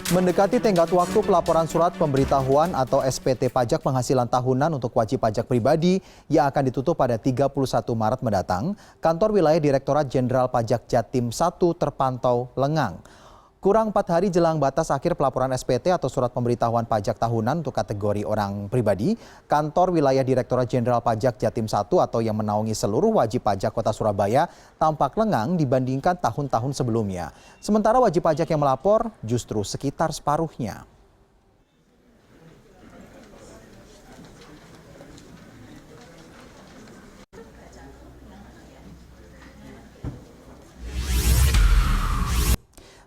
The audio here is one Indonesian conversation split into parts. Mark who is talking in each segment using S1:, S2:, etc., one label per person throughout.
S1: Mendekati tenggat waktu pelaporan surat pemberitahuan atau SPT pajak penghasilan tahunan untuk wajib pajak pribadi yang akan ditutup pada 31 Maret mendatang, kantor wilayah Direktorat Jenderal Pajak Jatim 1 terpantau lengang. Kurang 4 hari jelang batas akhir pelaporan SPT atau surat pemberitahuan pajak tahunan untuk kategori orang pribadi, kantor wilayah Direktorat Jenderal Pajak Jatim 1 atau yang menaungi seluruh wajib pajak Kota Surabaya tampak lengang dibandingkan tahun-tahun sebelumnya. Sementara wajib pajak yang melapor justru sekitar separuhnya.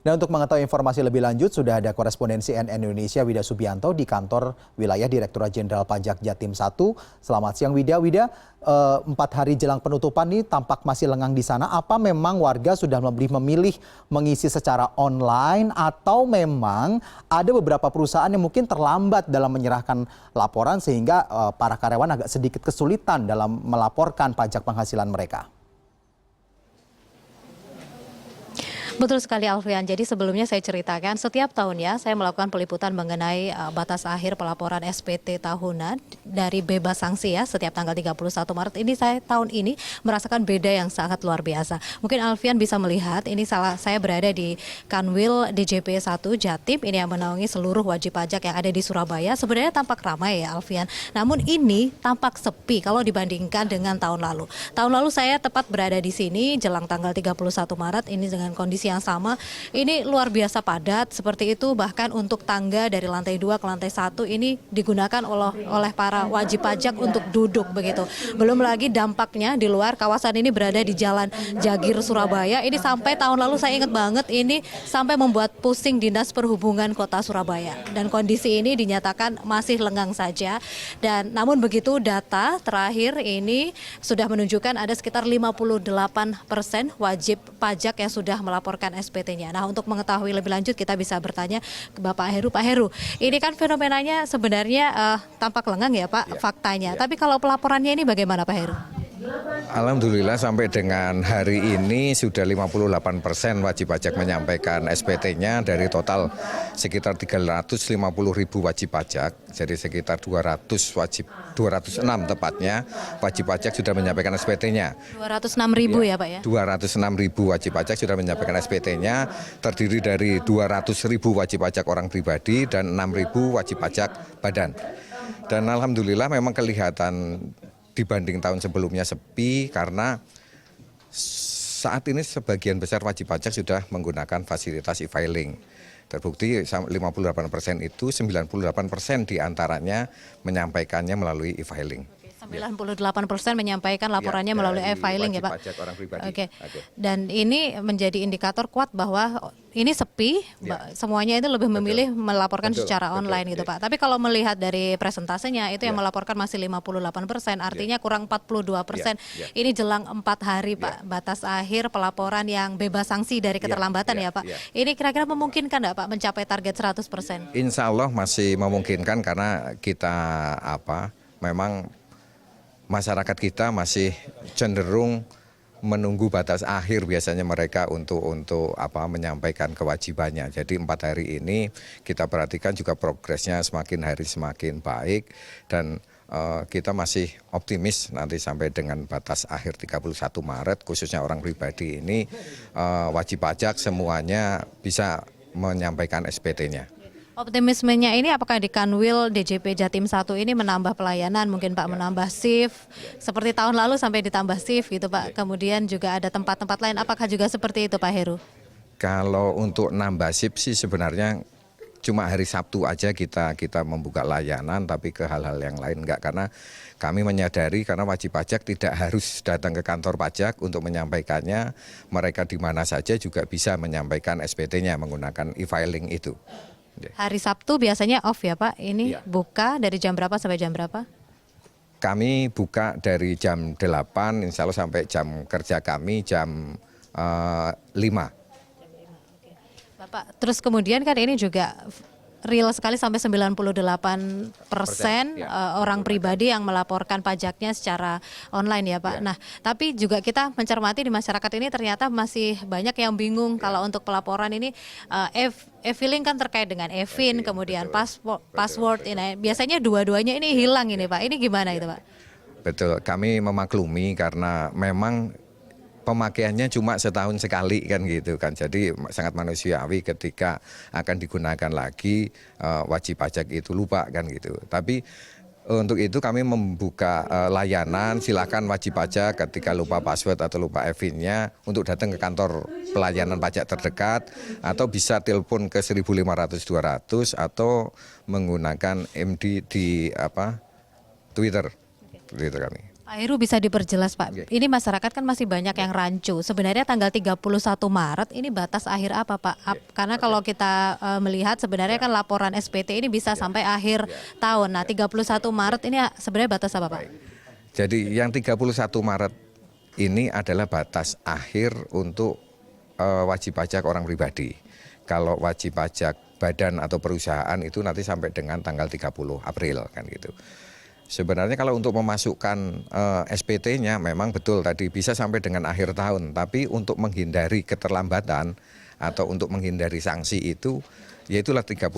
S1: Dan untuk mengetahui informasi lebih lanjut, sudah ada korespondensi CNN Indonesia Wida Subianto di kantor wilayah Direktorat Jenderal Pajak Jatim 1. Selamat siang Wida. Wida, 4 hari jelang penutupan ini tampak masih lengang di sana. Apa memang warga sudah lebih memilih mengisi secara online atau memang ada beberapa perusahaan yang mungkin terlambat dalam menyerahkan laporan sehingga para karyawan agak sedikit kesulitan dalam melaporkan pajak penghasilan mereka?
S2: Betul sekali Alfian. Jadi sebelumnya saya ceritakan setiap tahunnya saya melakukan peliputan mengenai batas akhir pelaporan SPT tahunan dari bebas sanksi ya setiap tanggal 31 Maret. Ini saya tahun ini merasakan beda yang sangat luar biasa. Mungkin Alfian bisa melihat ini saya berada di Kanwil DJP 1 Jatim ini yang menaungi seluruh wajib pajak yang ada di Surabaya. Sebenarnya tampak ramai ya Alfian. Namun ini tampak sepi kalau dibandingkan dengan tahun lalu. Tahun lalu saya tepat berada di sini jelang tanggal 31 Maret ini dengan kondisi yang sama, ini luar biasa padat seperti itu, bahkan untuk tangga dari lantai 2 ke lantai 1 ini digunakan oleh para wajib pajak untuk duduk begitu. Belum lagi dampaknya di luar kawasan ini berada di Jalan Jagir Surabaya, ini sampai tahun lalu saya ingat banget ini sampai membuat pusing Dinas Perhubungan Kota Surabaya dan kondisi ini dinyatakan masih lengang saja. Dan namun begitu data terakhir ini sudah menunjukkan ada sekitar 58% wajib pajak yang sudah melaporkan SPT-nya. Nah, untuk mengetahui lebih lanjut kita bisa bertanya ke Bapak Heru. Pak Heru, ini kan fenomenanya sebenarnya tampak lengang ya Pak, faktanya. Tapi kalau pelaporannya ini bagaimana Pak Heru?
S3: Alhamdulillah sampai dengan hari ini sudah 58% wajib pajak menyampaikan SPT-nya dari total sekitar 350.000 wajib pajak. Jadi sekitar 206 tepatnya wajib pajak sudah menyampaikan SPT-nya.
S2: 206.000 ya Pak ya?
S3: 206.000 wajib pajak sudah menyampaikan SPT-nya, terdiri dari 200.000 wajib pajak orang pribadi dan 6.000 wajib pajak badan. Dan alhamdulillah memang kelihatan dibanding tahun sebelumnya sepi karena saat ini sebagian besar wajib pajak sudah menggunakan fasilitas e-filing. Terbukti 58% itu 98% diantaranya menyampaikannya melalui e-filing.
S2: 98% menyampaikan laporannya melalui e-filing ya Pak.
S3: Pajak orang pribadi.
S2: Oke. Dan ini menjadi indikator kuat bahwa ini sepi, semuanya itu lebih memilih melaporkan secara online gitu Pak. Tapi kalau melihat dari presentasenya itu yang melaporkan masih 58%, artinya kurang 42%. Ini jelang 4 hari Pak, batas akhir pelaporan yang bebas sanksi dari keterlambatan ya Pak. Ini kira-kira memungkinkan nggak Pak mencapai target 100%?
S3: Insya Allah masih memungkinkan karena kita memang masyarakat kita masih cenderung menunggu batas akhir biasanya mereka untuk menyampaikan kewajibannya. Jadi 4 hari ini kita perhatikan juga progresnya semakin hari semakin baik dan kita masih optimis nanti sampai dengan batas akhir 31 Maret khususnya orang pribadi ini wajib pajak semuanya bisa menyampaikan SPT-nya.
S2: Optimismenya ini apakah di Kanwil DJP Jatim 1 ini menambah pelayanan, mungkin Pak menambah shift, seperti tahun lalu sampai ditambah shift gitu Pak, kemudian juga ada tempat-tempat lain, apakah juga seperti itu Pak Heru?
S3: Kalau untuk nambah shift sih sebenarnya cuma hari Sabtu aja kita membuka layanan, tapi ke hal-hal yang lain enggak, karena kami menyadari karena wajib pajak tidak harus datang ke kantor pajak untuk menyampaikannya, mereka di mana saja juga bisa menyampaikan SPT-nya menggunakan e-filing itu.
S2: Hari Sabtu biasanya off ya Pak, ini buka dari jam berapa sampai jam berapa?
S3: Kami buka dari jam 8 insya Allah sampai jam kerja kami jam 5.
S2: Bapak, terus kemudian kan ini juga real sekali sampai 98% orang pribadi yang melaporkan pajaknya secara online ya Pak. Nah, tapi juga kita mencermati di masyarakat ini ternyata masih banyak yang bingung kalau untuk pelaporan ini e-filing kan terkait dengan e-fin, kemudian password ini. Biasanya dua-duanya ini hilang ini Pak. Ini gimana itu Pak?
S3: Betul, kami memaklumi karena memang pemakaiannya cuma setahun sekali kan gitu kan. Jadi sangat manusiawi ketika akan digunakan lagi wajib pajak itu lupa kan gitu. Tapi untuk itu kami membuka layanan, silakan wajib pajak ketika lupa password atau lupa e-fin-nya untuk datang ke kantor pelayanan pajak terdekat atau bisa telepon ke 1500-200 atau menggunakan MD di Twitter kami.
S2: Pak Heru bisa diperjelas Pak, ini masyarakat kan masih banyak yang rancu. Sebenarnya tanggal 31 Maret ini batas akhir apa Pak? Karena kalau kita melihat sebenarnya kan laporan SPT ini bisa sampai akhir tahun. Nah 31 Maret ini sebenarnya batas apa Pak?
S3: Jadi yang 31 Maret ini adalah batas akhir untuk wajib pajak orang pribadi. Kalau wajib pajak badan atau perusahaan itu nanti sampai dengan tanggal 30 April kan gitu. Sebenarnya kalau untuk memasukkan SPT-nya memang betul tadi bisa sampai dengan akhir tahun. Tapi untuk menghindari keterlambatan atau untuk menghindari sanksi itu, yaitulah 31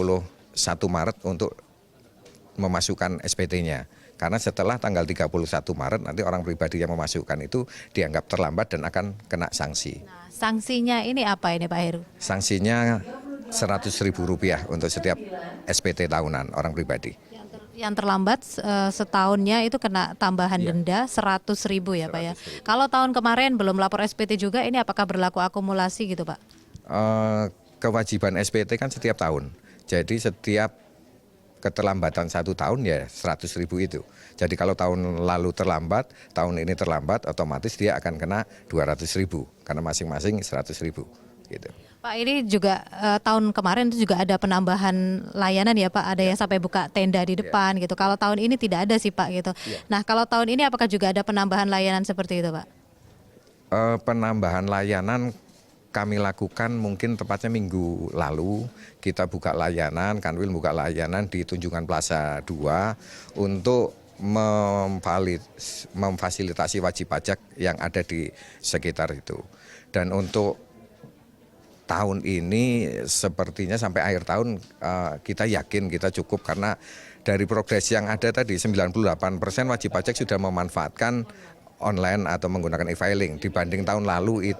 S3: Maret untuk memasukkan SPT-nya. Karena setelah tanggal 31 Maret nanti orang pribadi yang memasukkan itu dianggap terlambat dan akan kena sanksi.
S2: Nah, sanksinya ini apa ini Pak Heru?
S3: Sanksinya Rp100.000 untuk setiap SPT tahunan orang pribadi.
S2: Yang terlambat setahunnya itu kena tambahan denda 100.000 ya Pak ya. Kalau tahun kemarin belum lapor SPT juga, ini apakah berlaku akumulasi gitu Pak?
S3: Kewajiban SPT kan setiap tahun. Jadi setiap keterlambatan 1 tahun ya 100.000 itu. Jadi kalau tahun lalu terlambat, tahun ini terlambat, otomatis dia akan kena 200.000 karena masing-masing 100.000 gitu.
S2: Pak, ini juga tahun kemarin itu juga ada penambahan layanan ya Pak, ada yang sampai buka tenda di depan gitu. Kalau tahun ini tidak ada sih Pak gitu. Nah kalau tahun ini apakah juga ada penambahan layanan seperti itu Pak?
S3: Penambahan layanan kami lakukan mungkin tepatnya minggu lalu. Kita buka layanan, Kanwil buka layanan di Tunjungan Plaza 2 untuk memfasilitasi wajib pajak yang ada di sekitar itu. Dan untuk tahun ini sepertinya sampai akhir tahun kita yakin kita cukup karena dari progres yang ada tadi 98% wajib pajak sudah memanfaatkan online atau menggunakan e-filing dibanding tahun lalu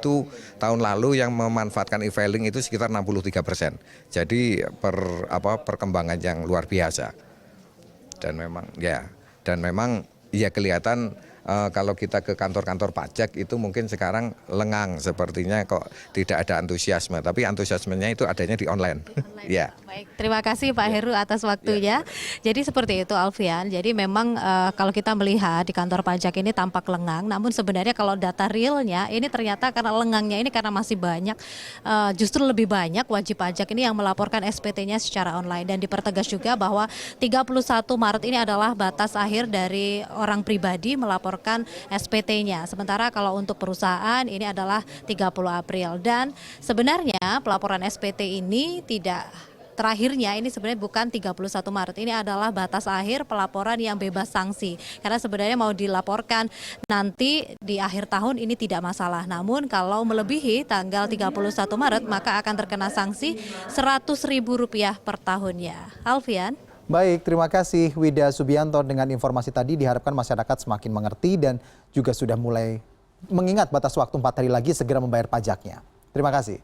S3: yang memanfaatkan e-filing itu sekitar 63%. Jadi perkembangan yang luar biasa. Dan memang kelihatan kalau kita ke kantor-kantor pajak itu mungkin sekarang lengang sepertinya kok tidak ada antusiasme, tapi antusiasmenya itu adanya di online. Ya.
S2: Baik, terima kasih Pak Heru atas waktunya. Jadi seperti itu Alfian. Jadi memang kalau kita melihat di kantor pajak ini tampak lengang, namun sebenarnya kalau data realnya ini ternyata karena lengangnya ini karena masih banyak, justru lebih banyak wajib pajak ini yang melaporkan SPT-nya secara online. Dan dipertegas juga bahwa 31 Maret ini adalah batas akhir dari orang pribadi melaporkan SPT-nya. Sementara kalau untuk perusahaan ini adalah 30 April. Dan sebenarnya pelaporan SPT ini terakhirnya ini sebenarnya bukan 31 Maret. Ini adalah batas akhir pelaporan yang bebas sanksi. Karena sebenarnya mau dilaporkan nanti di akhir tahun ini tidak masalah. Namun kalau melebihi tanggal 31 Maret maka akan terkena sanksi Rp100.000 per tahunnya. Alfian.
S1: Baik, terima kasih Wida Subianto dengan informasi tadi. Diharapkan masyarakat semakin mengerti dan juga sudah mulai mengingat batas waktu 4 hari lagi segera membayar pajaknya. Terima kasih.